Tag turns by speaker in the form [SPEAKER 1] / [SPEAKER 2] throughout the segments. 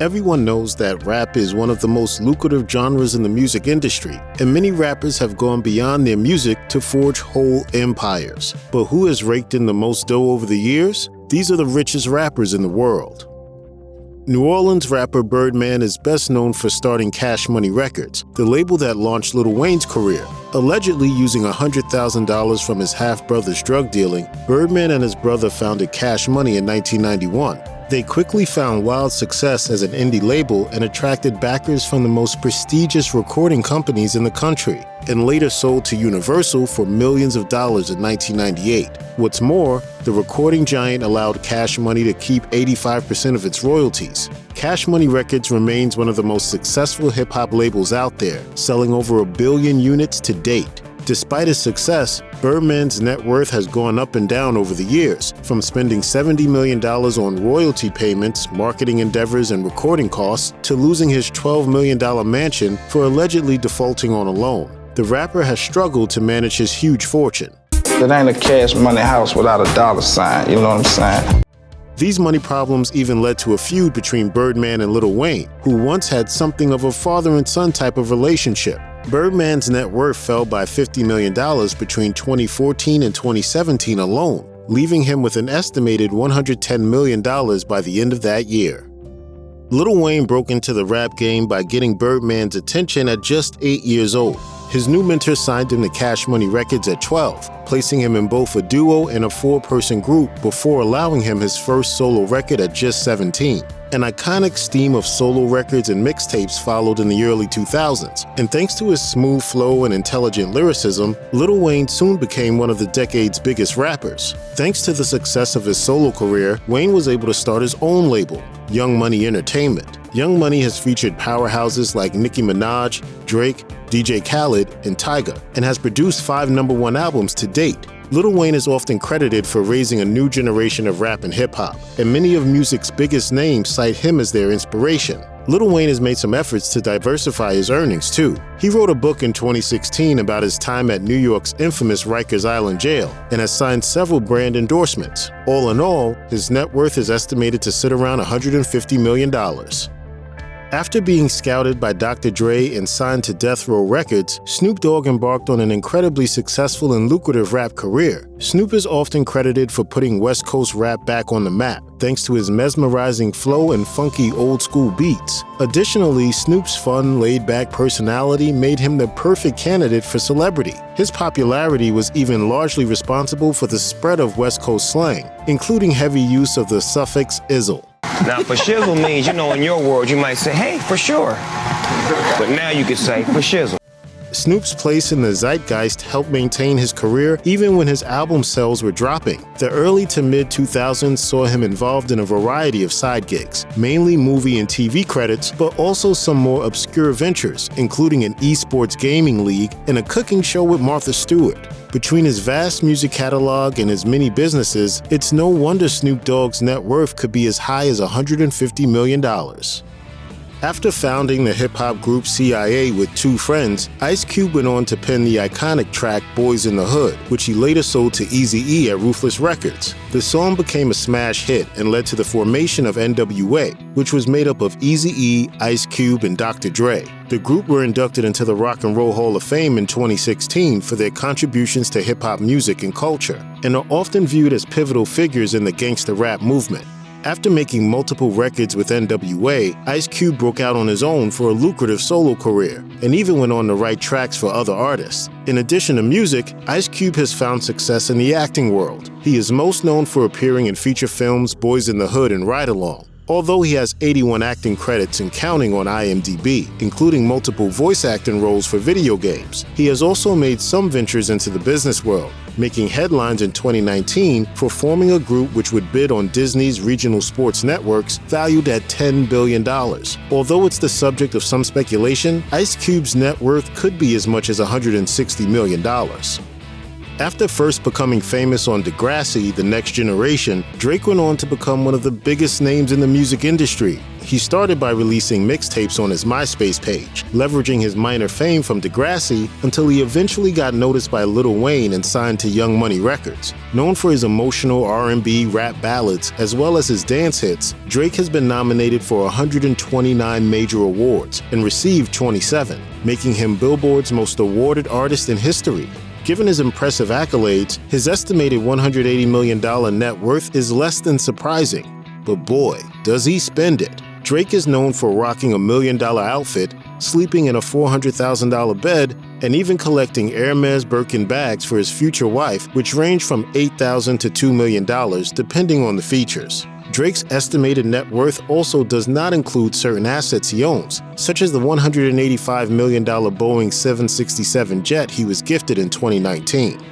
[SPEAKER 1] Everyone knows that rap is one of the most lucrative genres in the music industry, and many rappers have gone beyond their music to forge whole empires. But who has raked in the most dough over the years? These are the richest rappers in the world. New Orleans rapper Birdman is best known for starting Cash Money Records, the label that launched Lil Wayne's career. Allegedly using $100,000 from his half-brother's drug dealing, Birdman and his brother founded Cash Money in 1991. They quickly found wild success as an indie label and attracted backers from the most prestigious recording companies in the country, and later sold to Universal for millions of dollars in 1998. What's more, the recording giant allowed Cash Money to keep 85% of its royalties. Cash Money Records remains one of the most successful hip-hop labels out there, selling over 1 billion units to date. Despite his success, Birdman's net worth has gone up and down over the years, from spending $70 million on royalty payments, marketing endeavors, and recording costs, to losing his $12 million mansion for allegedly defaulting on a loan. The rapper has struggled to manage his huge fortune.
[SPEAKER 2] It ain't a Cash Money house without a dollar sign, you know what I'm saying?
[SPEAKER 1] These money problems even led to a feud between Birdman and Lil Wayne, who once had something of a father and son type of relationship. Birdman's net worth fell by $50 million between 2014 and 2017 alone, leaving him with an estimated $110 million by the end of that year. Lil Wayne broke into the rap game by getting Birdman's attention at just 8 years old. His new mentor signed him to Cash Money Records at 12, placing him in both a duo and a 4-person group before allowing him his first solo record at just 17. An iconic stream of solo records and mixtapes followed in the early 2000s, and thanks to his smooth flow and intelligent lyricism, Lil Wayne soon became one of the decade's biggest rappers. Thanks to the success of his solo career, Wayne was able to start his own label, Young Money Entertainment. Young Money has featured powerhouses like Nicki Minaj, Drake, DJ Khaled, and Tyga, and has produced 5 #1 albums to date. Lil Wayne is often credited for raising a new generation of rap and hip-hop, and many of music's biggest names cite him as their inspiration. Lil Wayne has made some efforts to diversify his earnings too. He wrote a book in 2016 about his time at New York's infamous Rikers Island jail, and has signed several brand endorsements. All in all, his net worth is estimated to sit around $150 million. After being scouted by Dr. Dre and signed to Death Row Records, Snoop Dogg embarked on an incredibly successful and lucrative rap career. Snoop is often credited for putting West Coast rap back on the map, thanks to his mesmerizing flow and funky old-school beats. Additionally, Snoop's fun, laid-back personality made him the perfect candidate for celebrity. His popularity was even largely responsible for the spread of West Coast slang, including heavy use of the suffix "izzle."
[SPEAKER 3] Now, for shizzle means, in your world, you might say, hey, for sure. But now you can say, for shizzle.
[SPEAKER 1] Snoop's place in the zeitgeist helped maintain his career even when his album sales were dropping. The early to mid-2000s saw him involved in a variety of side gigs, mainly movie and TV credits, but also some more obscure ventures, including an esports gaming league and a cooking show with Martha Stewart. Between his vast music catalog and his many businesses, it's no wonder Snoop Dogg's net worth could be as high as $150 million. After founding the hip-hop group CIA with 2 friends, Ice Cube went on to pen the iconic track Boys in the Hood, which he later sold to Eazy-E at Ruthless Records. The song became a smash hit and led to the formation of N.W.A, which was made up of Eazy-E, Ice Cube, and Dr. Dre. The group were inducted into the Rock and Roll Hall of Fame in 2016 for their contributions to hip-hop music and culture, and are often viewed as pivotal figures in the gangsta rap movement. After making multiple records with N.W.A, Ice Cube broke out on his own for a lucrative solo career, and even went on to write tracks for other artists. In addition to music, Ice Cube has found success in the acting world. He is most known for appearing in feature films Boys in the Hood and Ride Along, although he has 81 acting credits and counting on IMDb, including multiple voice acting roles for video games. He has also made some ventures into the business world, making headlines in 2019 for forming a group which would bid on Disney's regional sports networks valued at $10 billion. Although it's the subject of some speculation, Ice Cube's net worth could be as much as $160 million. After first becoming famous on Degrassi, The Next Generation, Drake went on to become one of the biggest names in the music industry. He started by releasing mixtapes on his MySpace page, leveraging his minor fame from Degrassi until he eventually got noticed by Lil Wayne and signed to Young Money Records. Known for his emotional R&B rap ballads as well as his dance hits, Drake has been nominated for 129 major awards and received 27, making him Billboard's most awarded artist in history. Given his impressive accolades, his estimated $180 million net worth is less than surprising. But boy, does he spend it. Drake is known for rocking a $1 million outfit, sleeping in a $400,000 bed, and even collecting Hermes Birkin bags for his future wife, which range from $8,000 to $2 million depending on the features. Drake's estimated net worth also does not include certain assets he owns, such as the $185 million Boeing 767 jet he was gifted in 2019.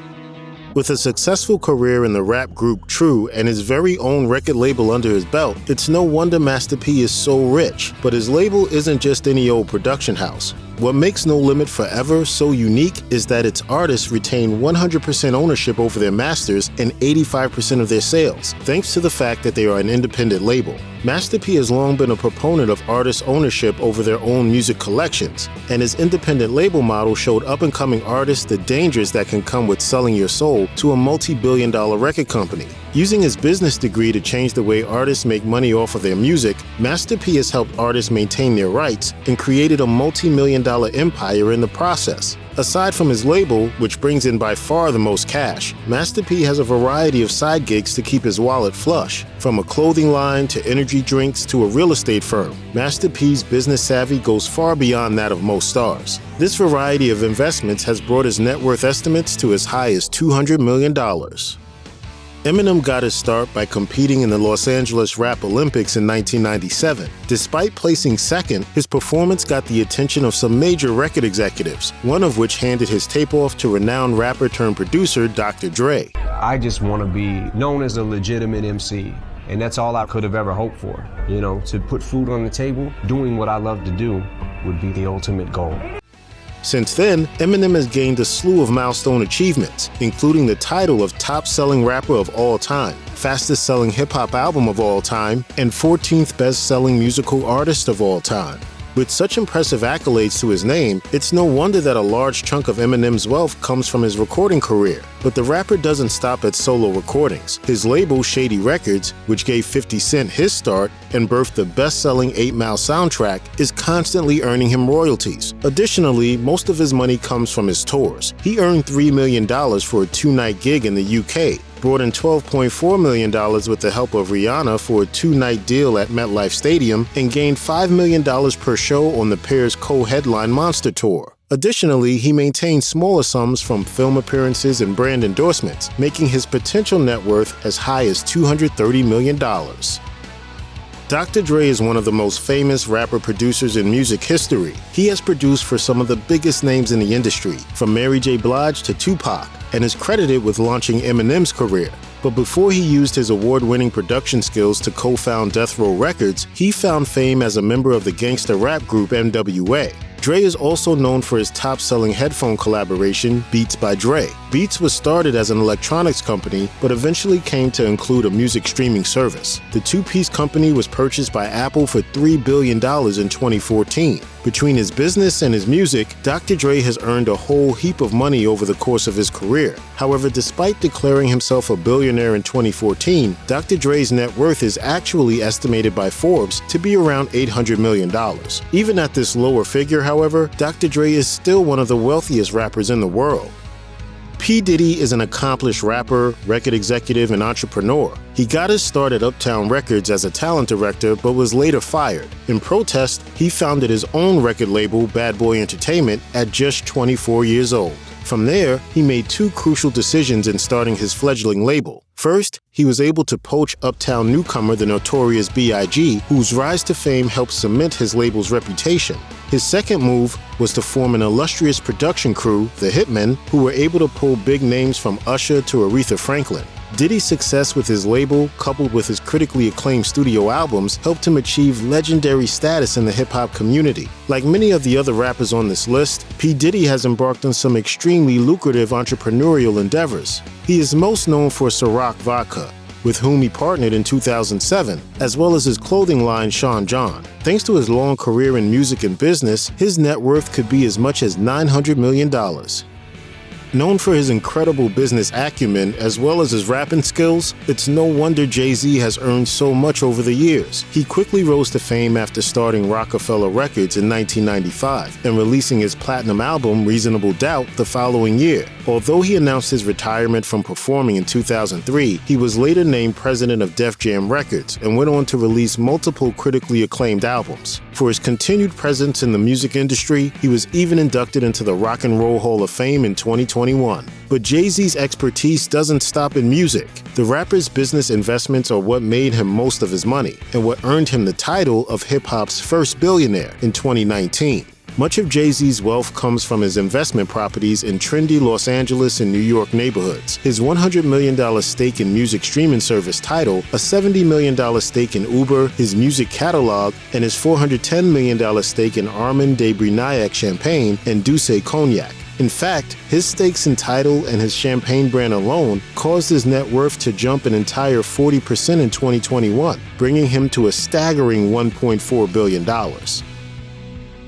[SPEAKER 1] With a successful career in the rap group True and his very own record label under his belt, it's no wonder Master P is so rich. But his label isn't just any old production house. What makes No Limit Forever so unique is that its artists retain 100% ownership over their masters and 85% of their sales, thanks to the fact that they are an independent label. Master P has long been a proponent of artists' ownership over their own music collections, and his independent label model showed up-and-coming artists the dangers that can come with selling your soul to a multi-billion-dollar record company. Using his business degree to change the way artists make money off of their music, Master P has helped artists maintain their rights and created a multi-million-dollar empire in the process. Aside from his label, which brings in by far the most cash, Master P has a variety of side gigs to keep his wallet flush. From a clothing line to energy drinks to a real estate firm, Master P's business savvy goes far beyond that of most stars. This variety of investments has brought his net worth estimates to as high as $200 million. Eminem got his start by competing in the Los Angeles Rap Olympics in 1997. Despite placing second, his performance got the attention of some major record executives, one of which handed his tape off to renowned rapper turned producer Dr. Dre.
[SPEAKER 4] I just want to be known as a legitimate MC, and that's all I could have ever hoped for. You know, to put food on the table, doing what I love to do would be the ultimate goal.
[SPEAKER 1] Since then, Eminem has gained a slew of milestone achievements, including the title of top-selling rapper of all time, fastest-selling hip-hop album of all time, and 14th best-selling musical artist of all time. With such impressive accolades to his name, it's no wonder that a large chunk of Eminem's wealth comes from his recording career. But the rapper doesn't stop at solo recordings. His label, Shady Records, which gave 50 Cent his start and birthed the best-selling 8 Mile soundtrack, is constantly earning him royalties. Additionally, most of his money comes from his tours. He earned $3 million for a 2-night gig in the UK, brought in $12.4 million with the help of Rihanna for a 2-night deal at MetLife Stadium, and gained $5 million per show on the pair's co-headline Monster Tour. Additionally, he maintains smaller sums from film appearances and brand endorsements, making his potential net worth as high as $230 million. Dr. Dre is one of the most famous rapper-producers in music history. He has produced for some of the biggest names in the industry, from Mary J. Blige to Tupac, and is credited with launching Eminem's career. But before he used his award-winning production skills to co-found Death Row Records, he found fame as a member of the gangsta rap group N.W.A. Dre is also known for his top-selling headphone collaboration, Beats by Dre. Beats was started as an electronics company, but eventually came to include a music streaming service. The two-piece company was purchased by Apple for $3 billion in 2014. Between his business and his music, Dr. Dre has earned a whole heap of money over the course of his career. However, despite declaring himself a billionaire in 2014, Dr. Dre's net worth is actually estimated by Forbes to be around $800 million. Even at this lower figure, however, Dr. Dre is still one of the wealthiest rappers in the world. P. Diddy is an accomplished rapper, record executive, and entrepreneur. He got his start at Uptown Records as a talent director, but was later fired. In protest, he founded his own record label, Bad Boy Entertainment, at just 24 years old. From there, he made 2 crucial decisions in starting his fledgling label. First, he was able to poach Uptown newcomer the Notorious B.I.G., whose rise to fame helped cement his label's reputation. His second move was to form an illustrious production crew, the Hitmen, who were able to pull big names from Usher to Aretha Franklin. Diddy's success with his label, coupled with his critically acclaimed studio albums, helped him achieve legendary status in the hip-hop community. Like many of the other rappers on this list, P. Diddy has embarked on some extremely lucrative entrepreneurial endeavors. He is most known for Ciroc Vodka, with whom he partnered in 2007, as well as his clothing line Sean John. Thanks to his long career in music and business, his net worth could be as much as $900 million. Known for his incredible business acumen as well as his rapping skills, it's no wonder Jay-Z has earned so much over the years. He quickly rose to fame after starting Rockefeller Records in 1995 and releasing his platinum album Reasonable Doubt the following year. Although he announced his retirement from performing in 2003, he was later named president of Def Jam Records and went on to release multiple critically acclaimed albums. For his continued presence in the music industry, he was even inducted into the Rock and Roll Hall of Fame in 2021. But Jay-Z's expertise doesn't stop in music. The rapper's business investments are what made him most of his money and what earned him the title of hip-hop's first billionaire in 2019. Much of Jay-Z's wealth comes from his investment properties in trendy Los Angeles and New York neighborhoods, his $100 million stake in music streaming service Tidal, a $70 million stake in Uber, his music catalog, and his $410 million stake in Armand de Brignac Champagne and Douce Cognac. In fact, his stakes in Tidal and his champagne brand alone caused his net worth to jump an entire 40% in 2021, bringing him to a staggering $1.4 billion.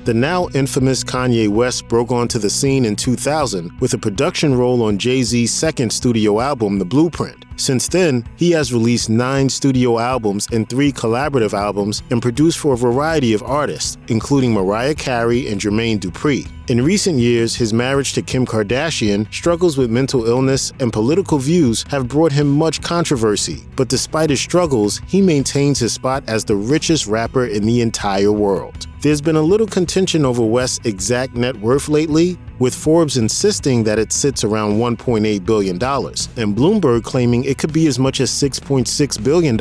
[SPEAKER 1] The now infamous Kanye West broke onto the scene in 2000 with a production role on Jay-Z's second studio album, The Blueprint. Since then, he has released 9 studio albums and 3 collaborative albums and produced for a variety of artists, including Mariah Carey and Jermaine Dupri. In recent years, his marriage to Kim Kardashian, struggles with mental illness, and political views have brought him much controversy. But despite his struggles, he maintains his spot as the richest rapper in the entire world. There's been a little contention over West's exact net worth lately, with Forbes insisting that it sits around $1.8 billion, and Bloomberg claiming it could be as much as $6.6 billion,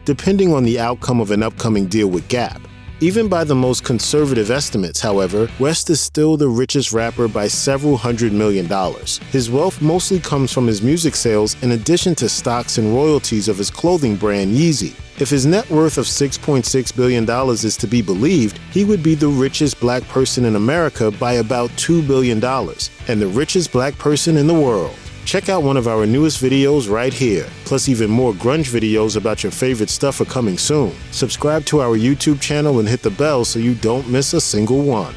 [SPEAKER 1] depending on the outcome of an upcoming deal with Gap. Even by the most conservative estimates, however, West is still the richest rapper by several $100 million. His wealth mostly comes from his music sales in addition to stocks and royalties of his clothing brand Yeezy. If his net worth of $6.6 billion is to be believed, he would be the richest black person in America by about $2 billion, and the richest black person in the world. Check out one of our newest videos right here. Plus even more grunge videos about your favorite stuff are coming soon. Subscribe to our YouTube channel and hit the bell so you don't miss a single one.